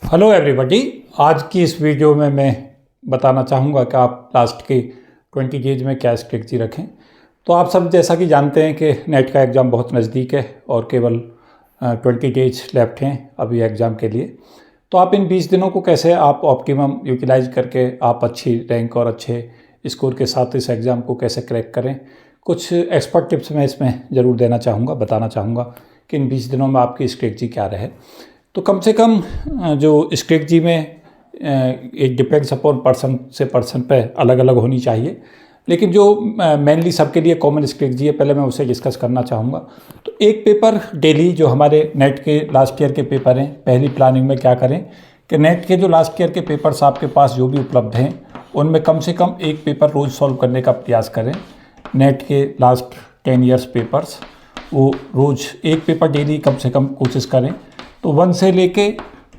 Hello everybody. आज की इस वीडियो में मैं बताना चाहूँगा कि आप लास्ट के 20 डेज में क्या स्ट्रेटजी रखें। तो आप सब जैसा कि जानते हैं कि नेट का एग्ज़ाम बहुत नज़दीक है और केवल 20 डेज लेफ्ट हैं अभी एग्ज़ाम के लिए। तो आप इन 20 दिनों को कैसे आप ऑप्टिमम यूटिलाइज करके आप अच्छी रैंक और अच्छे स्कोर के साथ इस एग्ज़ाम को कैसे क्रैक करें, कुछ एक्सपर्ट टिप्स मैं इसमें ज़रूर देना चाहूँगा, बताना चाहूँगा कि इन 20 दिनों में आपकी स्ट्रेटजी क्या रहे। तो कम से कम जो स्ट्रेटजी में एक डिपेंड्स अपॉन पर्सन से पर्सन पे अलग अलग होनी चाहिए, लेकिन जो मेनली सबके लिए कॉमन स्ट्रेटजी है पहले मैं उसे डिस्कस करना चाहूँगा। तो एक पेपर डेली जो हमारे नेट के लास्ट ईयर के पेपर हैं, पहली प्लानिंग में क्या करें कि नेट के जो लास्ट ईयर के पेपर्स आपके पास जो भी उपलब्ध हैं उनमें कम से कम एक पेपर रोज़ सॉल्व करने का प्रयास करें। नेट के लास्ट 10 ईयर्स पेपर्स वो रोज़ एक पेपर डेली कम से कम कोशिश करें। तो 1 से लेके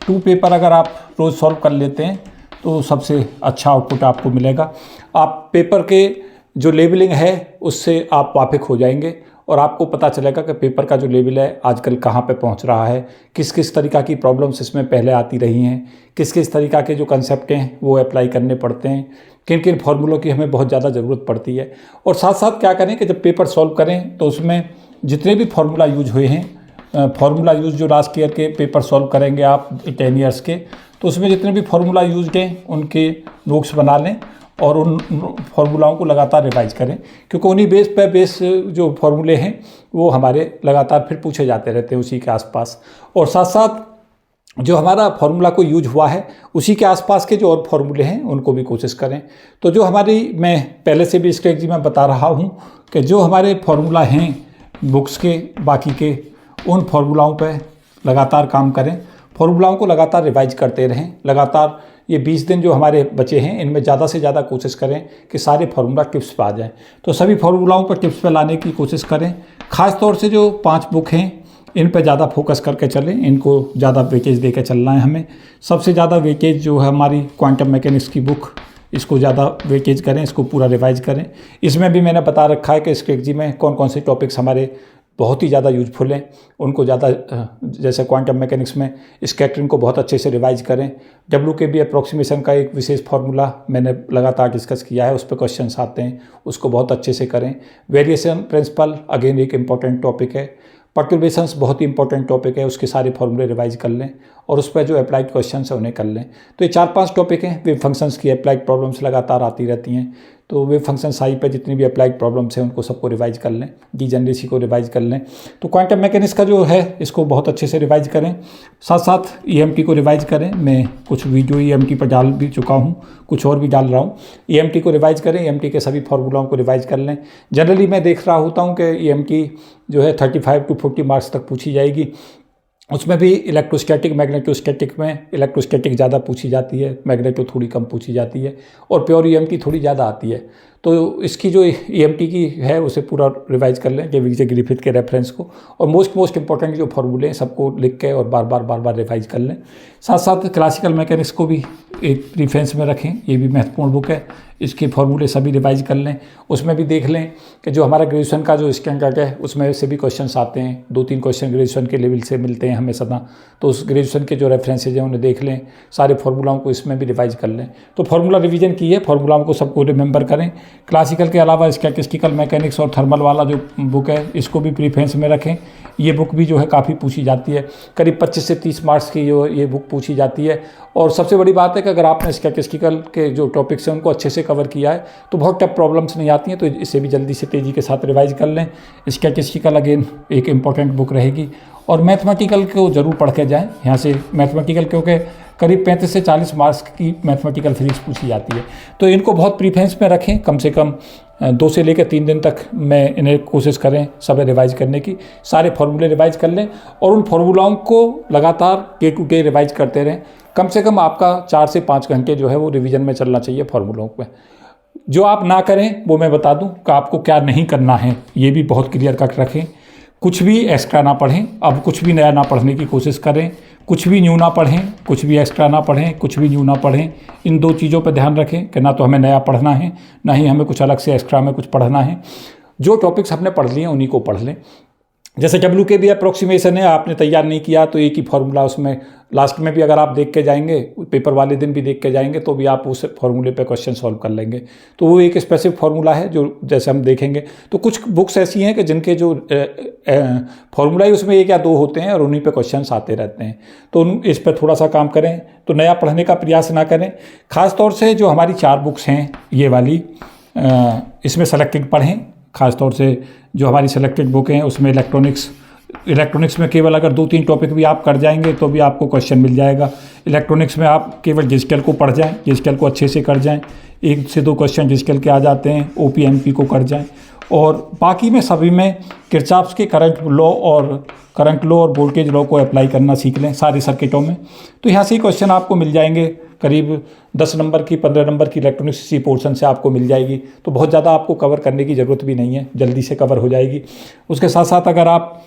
2 पेपर अगर आप रोज़ सॉल्व कर लेते हैं तो सबसे अच्छा आउटपुट आपको मिलेगा। आप पेपर के जो लेवलिंग है उससे आप वाकिफ़ हो जाएंगे और आपको पता चलेगा कि पेपर का जो लेवल है आजकल कहाँ पे पहुंच रहा है, किस किस तरीक़ा की प्रॉब्लम्स इसमें पहले आती रही हैं, किस किस तरीक़ा के जो कंसेप्ट हैं वो अप्लाई करने पड़ते हैं, किन किन फार्मूलों की हमें बहुत ज़्यादा ज़रूरत पड़ती है। और साथ साथ क्या करें कि जब पेपर सॉल्व करें तो उसमें जितने भी फार्मूला यूज हुए हैं, फार्मूला यूज़ जो लास्ट ईयर के पेपर सॉल्व करेंगे आप 10 ईयर्स के, तो उसमें जितने भी फार्मूला यूज्ड हैं उनके नोट्स बना लें और उन फार्मूलाओं को लगातार रिवाइज करें, क्योंकि उन्हीं बेस जो फार्मूले हैं वो हमारे लगातार फिर पूछे जाते रहते हैं उसी के आसपास। और साथ साथ जो हमारा फार्मूला को यूज हुआ है उसी के आसपास के जो और फार्मूले हैं उनको भी कोशिश करें। तो जो हमारी, मैं पहले से भी स्ट्रेटजी में बता रहा हूँ कि जो हमारे फार्मूला हैं बुक्स के बाकी के, उन फार्मूलाओं पे लगातार काम करें, फार्मूलाओं को लगातार रिवाइज करते रहें। लगातार ये 20 दिन जो हमारे बचे हैं इनमें ज़्यादा से ज़्यादा कोशिश करें कि सारे फार्मूला टिप्स पे आ जाएं। तो सभी फार्मूलाओं पर टिप्स पे लाने की कोशिश करें। ख़ास तौर से जो 5 बुक हैं इन पे ज़्यादा फोकस करके चलें, इनको ज़्यादा वेटेज दे के चलना है हमें। सबसे ज़्यादा वेटेज जो है हमारी क्वांटम मैकेनिक्स की बुक, इसको ज़्यादा वेटेज करें, इसको पूरा रिवाइज करें। इसमें भी मैंने बता रखा है कि स्ट्रेटजी में कौन कौन से टॉपिक्स हमारे बहुत ही ज़्यादा यूजफुल हैं, उनको ज़्यादा, जैसे क्वांटम मैकेनिक्स में स्कैटरिंग को बहुत अच्छे से रिवाइज करें। WKB अप्रॉक्सीमेशन का एक विशेष फार्मूला मैंने लगातार डिस्कस किया है, उस पर क्वेश्चंस आते हैं, उसको बहुत अच्छे से करें। वेरिएशन प्रिंसिपल अगेन एक इम्पॉर्टेंट टॉपिक है। पर्टर्बेशंस बहुत ही इंपॉर्टेंट टॉपिक है, उसके सारे फार्मूले रिवाइज कर लें और उस पर जो अप्लाइड क्वेश्चंस है उन्हें कर लें। तो ये 4-5 टॉपिक हैं। वेव फंक्शंस की अप्लाइड प्रॉब्लम्स लगातार आती रहती हैं, तो वेव फंक्शन साई पे जितनी भी अप्लाइड प्रॉब्लम्स हैं उनको सबको रिवाइज कर लें, डीजनरेसी को रिवाइज कर लें। तो क्वांटम मैकेनिक्स का जो है इसको बहुत अच्छे से रिवाइज करें। साथ साथ EMT को रिवाइज करें। मैं कुछ वीडियो EMT पर डाल भी चुका हूँ, कुछ और भी डाल रहा हूँ। EMT को रिवाइज करें, EMT के सभी फार्मूलाओं को रिवाइज कर लें। जनरली मैं देख रहा होता हूँ कि EMT जो है 35 to 40 मार्क्स तक पूछी जाएगी। उसमें भी इलेक्ट्रोस्टैटिक, मैग्नेटोस्टैटिक में इलेक्ट्रोस्टैटिक ज़्यादा पूछी जाती है, मैग्नेटो थोड़ी कम पूछी जाती है और प्योर EMT थोड़ी ज़्यादा आती है। तो इसकी जो EMT की है उसे पूरा रिवाइज कर लें, जे ग्रिफिथ के रेफरेंस को, और मोस्ट इंपॉर्टेंट जो फार्मूले हैं सबको लिख के और बार बार रिवाइज कर लें। साथ साथ क्लासिकल मैकेनिक्स को भी एक प्रीफरेंस में रखें, ये भी महत्वपूर्ण बुक है, इसके फार्मूले सभी रिवाइज कर लें। उसमें भी देख लें कि जो हमारा ग्रेजुएशन का जो स्टैंडर्ड है उसमें से भी क्वेश्चंस आते हैं, 2-3 क्वेश्चन ग्रेजुएशन के लेवल से मिलते हैं हमें सदा, तो उस ग्रेजुएशन के जो रेफरेंसेज हैं उन्हें देख लें, सारे फार्मूलाओं को इसमें भी रिवाइज कर लें। तो फार्मूला रिवीजन की है, फार्मूलाओं को सबको रिमेंबर करें। क्लासिकल के अलावा स्टैटिस्टिकल मैकेनिक्स और थर्मल वाला जो बुक है इसको भी प्रीफरेंस में रखें। ये बुक भी जो है काफ़ी पूछी जाती है, करीब 25 से 30 मार्क्स की ये बुक पूछी जाती है। और सबसे बड़ी बात है कि अगर आपने स्टैटिस्टिकल के जो टॉपिक्स हैं उनको अच्छे से कवर किया है तो बहुत टफ प्रॉब्लम्स नहीं आती हैं, तो इसे भी जल्दी से तेज़ी के साथ रिवाइज कर लें। स्टैटिस्टिकल अगेन एक इम्पॉर्टेंट बुक रहेगी। और मैथमेटिकल को ज़रूर पढ़ के जाएँ यहाँ से, मैथमेटिकल क्योंकि करीब 35 से 40 मार्क्स की मैथमेटिकल फिजिक्स पूछी जाती है, तो इनको बहुत प्रीफरेंस में रखें। कम से कम 2 से लेकर 3 दिन तक मैं इन्हें कोशिश करें सब रिवाइज करने की, सारे फार्मूले रिवाइज कर लें और उन फार्मूलाओं को लगातार डे टू डे रिवाइज करते रहें। कम से कम आपका 4 से 5 घंटे जो है वो रिवीजन में चलना चाहिए फार्मूलों पे। जो आप ना करें वो मैं बता दूं कि आपको क्या नहीं करना है, ये भी बहुत क्लियर कट रखें। कुछ भी एक्स्ट्रा ना पढ़ें, अब कुछ भी नया ना पढ़ने की कोशिश करें, कुछ भी न्यू ना पढ़ें, कुछ भी एक्स्ट्रा ना पढ़ें, कुछ भी न्यू ना पढ़ें। इन 2 चीज़ों पर ध्यान रखें कि ना तो हमें नया पढ़ना है, ना ही हमें कुछ अलग से एक्स्ट्रा में कुछ पढ़ना है। जो टॉपिक्स हमने पढ़ लिए उन्हीं को पढ़ लें। जैसे डब्ल्यू के भी अप्रोक्सीमेशन है, आपने तैयार नहीं किया तो एक ही फार्मूला, उसमें लास्ट में भी अगर आप देख के जाएंगे, पेपर वाले दिन भी देख के जाएंगे, तो भी आप उस फार्मूले पे क्वेश्चन सॉल्व कर लेंगे। तो वो एक स्पेसिफिक फार्मूला है जो जैसे हम देखेंगे। तो कुछ बुक्स ऐसी हैं कि जिनके जो फार्मूला ही उसमें 1 या 2 होते हैं और उन्हीं पे क्वेश्चन आते रहते हैं। तो इस पर थोड़ा सा काम करें, तो नया पढ़ने का प्रयास ना करें। ख़ास तौर से जो हमारी 4 बुक्स हैं ये वाली, इसमें सेलेक्टेड पढ़ें। ख़ासतौर से जो हमारी सेलेक्टेड बुक हैं उसमें इलेक्ट्रॉनिक्स में केवल अगर 2-3 टॉपिक भी आप कर जाएंगे तो भी आपको क्वेश्चन मिल जाएगा। इलेक्ट्रॉनिक्स में आप केवल डिजिटल को पढ़ जाएं, डिजिटल को अच्छे से कर जाएं, 1 से 2 क्वेश्चन डिजिटल के आ जाते हैं, OPMP को कर जाएं। और बाकी में सभी में किरचॉफ के करंट लॉ और वोल्टेज लॉ को अप्लाई करना सीख लें सारे सर्किटों में। तो यहाँ से ही क्वेश्चन आपको मिल जाएंगे, करीब 10 नंबर की 15 नंबर की इलेक्ट्रॉनिक्स इसी पोर्शन से आपको मिल जाएगी। तो बहुत ज़्यादा आपको कवर करने की ज़रूरत भी नहीं है, जल्दी से कवर हो जाएगी। उसके साथ साथ अगर आप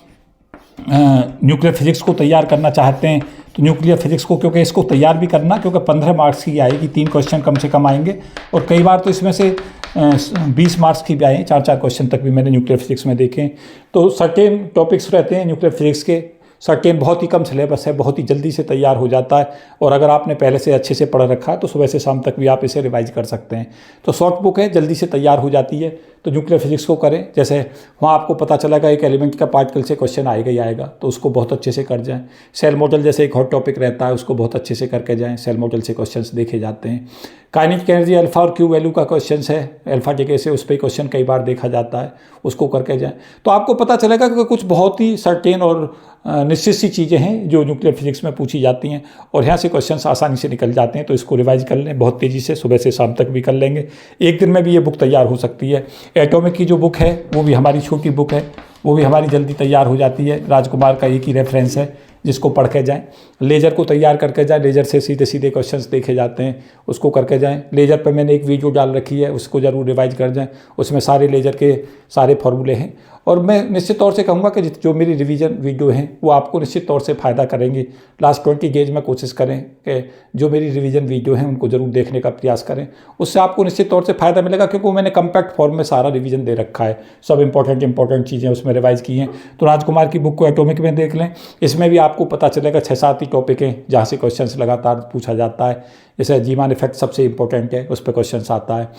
न्यूक्लियर फिजिक्स को तैयार करना चाहते हैं तो न्यूक्लियर फिजिक्स को, क्योंकि इसको तैयार भी करना, क्योंकि 15 मार्क्स की आएगी, 3 क्वेश्चन कम से कम आएंगे, और कई बार तो इसमें से 20 मार्क्स की भी आए, 4-4 क्वेश्चन तक भी मैंने न्यूक्लियर फिजिक्स में देखे। तो सर्टेन टॉपिक्स रहते हैं न्यूक्लियर फिजिक्स के, सर्टेन बहुत ही कम सिलेबस है, बहुत ही जल्दी से तैयार हो जाता है। और अगर आपने पहले से अच्छे से पढ़ रखा है तो सुबह से शाम तक भी आप इसे रिवाइज कर सकते हैं। तो शॉर्ट बुक है, जल्दी से तैयार हो जाती है। तो न्यूक्लियर फिजिक्स को करें, जैसे वहाँ आपको पता चलेगा एक एलिमेंट का पार्टिकल से क्वेश्चन आएगा ही आएगा, तो उसको बहुत अच्छे से कर जाएं। सेल मॉडल जैसे एक हॉट टॉपिक रहता है, उसको बहुत अच्छे से करके जाएं, सेल मॉडल से क्वेश्चंस देखे जाते हैं। काइनेटिक एनर्जी अल्फा और क्यू वैल्यू का क्वेश्चन है, अल्फा टी कैसे, उस पर क्वेश्चन कई बार देखा जाता है, उसको करके जाएं। तो आपको पता चलेगा कि कुछ बहुत ही सर्टेन और निश्चित सी चीज़ें हैं जो न्यूक्लियर फिजिक्स में पूछी जाती हैं, और यहाँ से क्वेश्चंस आसानी से निकल जाते हैं। तो इसको रिवाइज कर लें बहुत तेज़ी से, सुबह से शाम तक भी कर लेंगे, एक दिन में भी ये बुक तैयार हो सकती है। एटॉमिक की जो बुक है वो भी हमारी छोटी बुक है, वो भी हमारी जल्दी तैयार हो जाती है। राजकुमार का एक ही रेफरेंस है, जिसको पढ़ के जाएं। लेजर को तैयार करके जाएं, लेजर से सीधे सीधे क्वेश्चंस देखे जाते हैं, उसको करके जाएं। लेजर पे मैंने एक वीडियो डाल रखी है, उसको ज़रूर रिवाइज कर जाएं, उसमें सारे लेजर के सारे फार्मूले हैं। और मैं निश्चित तौर से कहूँगा कि जो मेरी रिवीजन वीडियो हैं वो आपको निश्चित तौर से फ़ायदा करेंगी। लास्ट 20 गेज में कोशिश करें कि जो मेरी रिवीजन वीडियो हैं उनको ज़रूर देखने का प्रयास करें, उससे आपको निश्चित तौर से फ़ायदा मिलेगा, क्योंकि वो मैंने कम्पैक्ट फॉर्म में सारा रिवीजन दे रखा है, सब इंपॉर्टेंट चीज़ें उसमें रिवाइज की हैं। तो राजकुमार की बुक को एटॉमिक में देख लें, इसमें भी आपको पता चलेगा 6-7 ही टॉपिक हैं जहाँ से क्वेश्चन लगातार पूछा जाता है। जैसे जीमान इफेक्ट सबसे इंपॉर्टेंट है, उस पर क्वेश्चन आता है,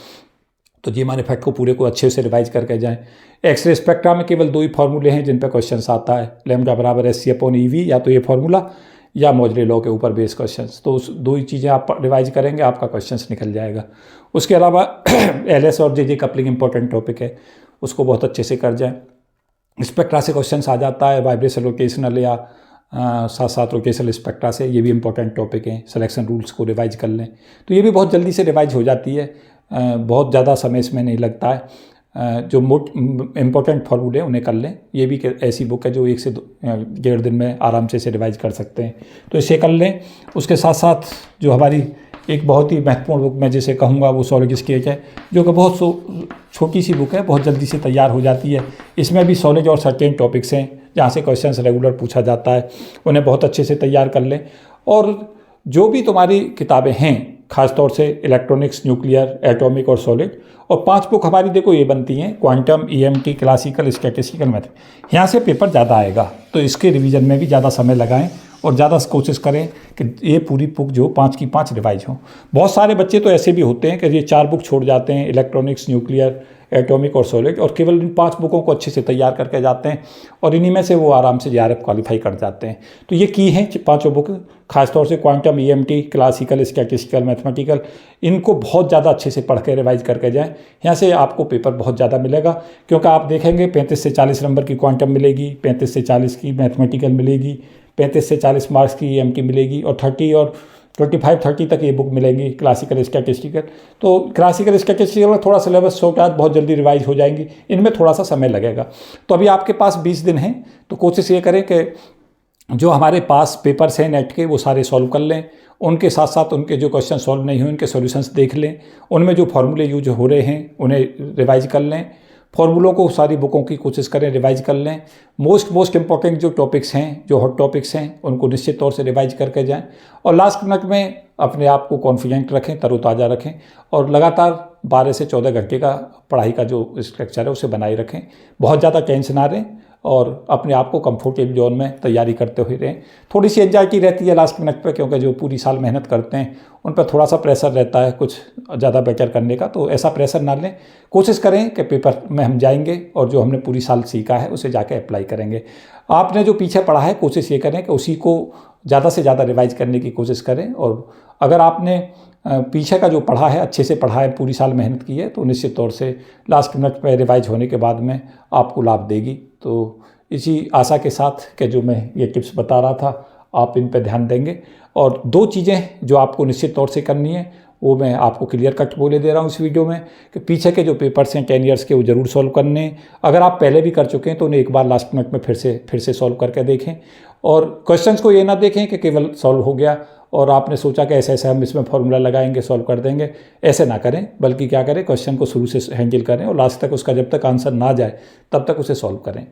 तो जीमान इफेक्ट को पूरे को अच्छे से रिवाइज करके जाएं। एक्सरे स्पेक्ट्रा में केवल 2 ही फार्मूले हैं जिन पर क्वेश्चन आता है, लैम्डा बराबर SC/EV, या तो ये फार्मूला या मोजले लॉ के ऊपर बेस क्वेश्चंस। तो उस 2 ही चीज़ें आप रिवाइज करेंगे, आपका क्वेश्चंस निकल जाएगा। उसके अलावा LS और JJ कपलिंग इंपॉर्टेंट टॉपिक है, उसको बहुत अच्छे से कर जाएँ। स्पेक्ट्रा से क्वेश्चंस आ जाता है, वाइब्रेशन रोटेशनल या साथ साथ रोटेशनल स्पेक्ट्रा से, ये भी इंपॉर्टेंट टॉपिक हैं। सिलेक्शन रूल्स को रिवाइज कर लें, तो ये भी बहुत जल्दी से रिवाइज हो जाती है, बहुत ज़्यादा समय इसमें नहीं लगता है। जो इम्पोर्टेंट फार्मूले उन्हें कर लें, ये भी ऐसी बुक है जो 1 से 1.5 दिन में आराम से इसे रिवाइज कर सकते हैं, तो इसे कर लें। उसके साथ साथ जो हमारी एक बहुत ही महत्वपूर्ण बुक मैं जिसे कहूँगा वो सॉलिड स्टेट है, जो कि बहुत छोटी सी बुक है, बहुत जल्दी से तैयार हो जाती है। इसमें भी सॉलिड और सर्टेन टॉपिक्स हैं जहाँ से क्वेश्चंस रेगुलर पूछा जाता है, उन्हें बहुत अच्छे से तैयार कर लें। और जो भी तुम्हारी किताबें हैं, खासतौर से इलेक्ट्रॉनिक्स, न्यूक्लियर, एटॉमिक और सॉलिड, और 5 बुक हमारी देखो ये बनती हैं, quantum, EMT, classical, statistical method, यहाँ से पेपर ज़्यादा आएगा, तो इसके रिवीजन में भी ज़्यादा समय लगाएं और ज़्यादा कोशिश करें कि ये पूरी बुक जो 5 की 5 रिवाइज हो। बहुत सारे बच्चे तो ऐसे भी होते हैं कि ये 4 बुक छोड़ जाते हैं, इलेक्ट्रॉनिक्स, न्यूक्लियर, एटॉमिक और सॉलिड, और केवल इन 5 बुकों को अच्छे से तैयार करके जाते हैं, और इन्हीं में से वो आराम से JRF क्वालिफाई कर जाते हैं। तो ये की हैं 5 बुक, खासतौर से quantum, EMT, classical, statistical, mathematical, इनको बहुत ज़्यादा अच्छे से पढ़ के रिवाइज करके जाएँ। यहाँ से आपको पेपर बहुत ज़्यादा मिलेगा, क्योंकि आप देखेंगे 35 से 40 नंबर की क्वांटम मिलेगी, 35 से 40 की मैथमेटिकल मिलेगी, 35 से 40 मार्क्स की EMT मिलेगी, और 30 और 25-30 तक ये बुक मिलेंगी क्लासिकल, स्टैटिस्टिकल। तो क्लासिकल, स्टैटिस्टिकल में थोड़ा सिलेबस छोटा है, बहुत जल्दी रिवाइज हो जाएंगी, इनमें थोड़ा सा समय लगेगा। तो अभी आपके पास 20 दिन हैं, तो कोशिश ये करें कि जो हमारे पास पेपर्स हैं नेट के वो सारे सॉल्व कर लें, उनके साथ साथ उनके जो क्वेश्चन सॉल्व नहीं हुए उनके सॉल्यूशंस देख लें, उनमें जो फार्मूले यूज हो रहे हैं उन्हें रिवाइज कर लें, फार्मूलों को सारी बुकों की कोशिश करें रिवाइज कर लें। मोस्ट इंपॉर्टेंट जो टॉपिक्स हैं, जो हॉट टॉपिक्स हैं, उनको निश्चित तौर से रिवाइज करके जाएं, और लास्ट मिनट में अपने आप को कॉन्फिडेंट रखें, तरोताज़ा रखें, और लगातार 12 से 14 घंटे का पढ़ाई का जो स्ट्रक्चर है उसे बनाए रखें। बहुत ज़्यादा टेंशन ना रहें, और अपने आप को कंफर्टेबल जोन में तैयारी करते हुए रहें। थोड़ी सी एंजाइटी रहती है लास्ट मिनट पे, क्योंकि जो पूरी साल मेहनत करते हैं उन पर थोड़ा सा प्रेशर रहता है कुछ ज़्यादा बेटर करने का, तो ऐसा प्रेशर ना लें। कोशिश करें कि पेपर में हम जाएंगे और जो हमने पूरी साल सीखा है उसे जाके अप्लाई करेंगे। आपने जो पीछे पढ़ा है कोशिश ये करें कि उसी को ज़्यादा से ज़्यादा रिवाइज करने की कोशिश करें। और अगर आपने पीछे का जो पढ़ा है अच्छे से पढ़ा है, पूरी साल मेहनत की है, तो निश्चित तौर से लास्ट मिनट पर रिवाइज होने के बाद में आपको लाभ देगी। तो इसी आशा के साथ कि जो मैं ये टिप्स बता रहा था आप इन पर ध्यान देंगे। और 2 चीज़ें जो आपको निश्चित तौर से करनी है वो मैं आपको क्लियर कट बोले दे रहा हूँ इस वीडियो में, कि पीछे के जो पेपर्स हैं 10 ईयर्स के वो ज़रूर सॉल्व करने। अगर आप पहले भी कर चुके हैं तो उन्हें एक बार लास्ट मिनट में फिर से सॉल्व करके देखें। और क्वेश्चंस को ये ना देखें कि केवल सॉल्व हो गया और आपने सोचा कि ऐसे ऐसे हम इसमें फॉर्मूला लगाएंगे सॉल्व कर देंगे, ऐसे ना करें। बल्कि क्या करें, क्वेश्चन को शुरू से हैंडल करें और लास्ट तक उसका जब तक आंसर ना जाए तब तक उसे सॉल्व करें।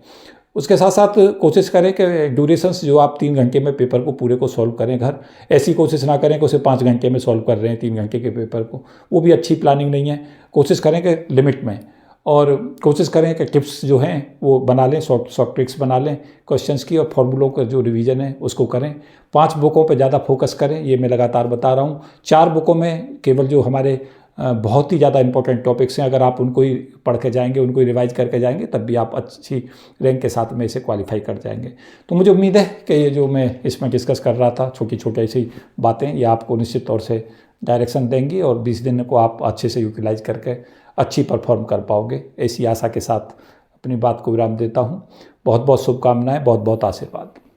उसके साथ साथ कोशिश करें कि ड्यूरेशंस जो आप 3 घंटे में पेपर को पूरे को सॉल्व करें घर, ऐसी कोशिश ना करें कि उसे 5 घंटे में सॉल्व कर रहे हैं 3 घंटे के पेपर को, वो भी अच्छी प्लानिंग नहीं है। कोशिश करें कि लिमिट में, और कोशिश करें कि टिप्स जो हैं वो बना लें, शॉर्ट ट्रिक्स बना लें क्वेश्चंस की, और फॉर्मूलों का जो रिवीजन है उसको करें। 5 बुकों पे ज़्यादा फोकस करें, ये मैं लगातार बता रहा हूँ। 4 बुकों में केवल जो हमारे बहुत ही ज़्यादा इंपॉर्टेंट टॉपिक्स हैं, अगर आप उनको ही पढ़ के जाएंगे, उनको ही रिवाइज करके जाएंगे, तब भी आप अच्छी रैंक के साथ में इसे क्वालिफाई कर जाएंगे। तो मुझे उम्मीद है कि ये जो मैं इसमें डिस्कस कर रहा था छोटी छोटी ऐसी बातें, ये आपको निश्चित तौर से डायरेक्शन देंगी और 20 दिन को आप अच्छे से यूटिलाइज करके अच्छी परफॉर्म कर पाओगे। ऐसी आशा के साथ अपनी बात को विराम देता हूँ। बहुत बहुत शुभकामनाएं, बहुत बहुत आशीर्वाद।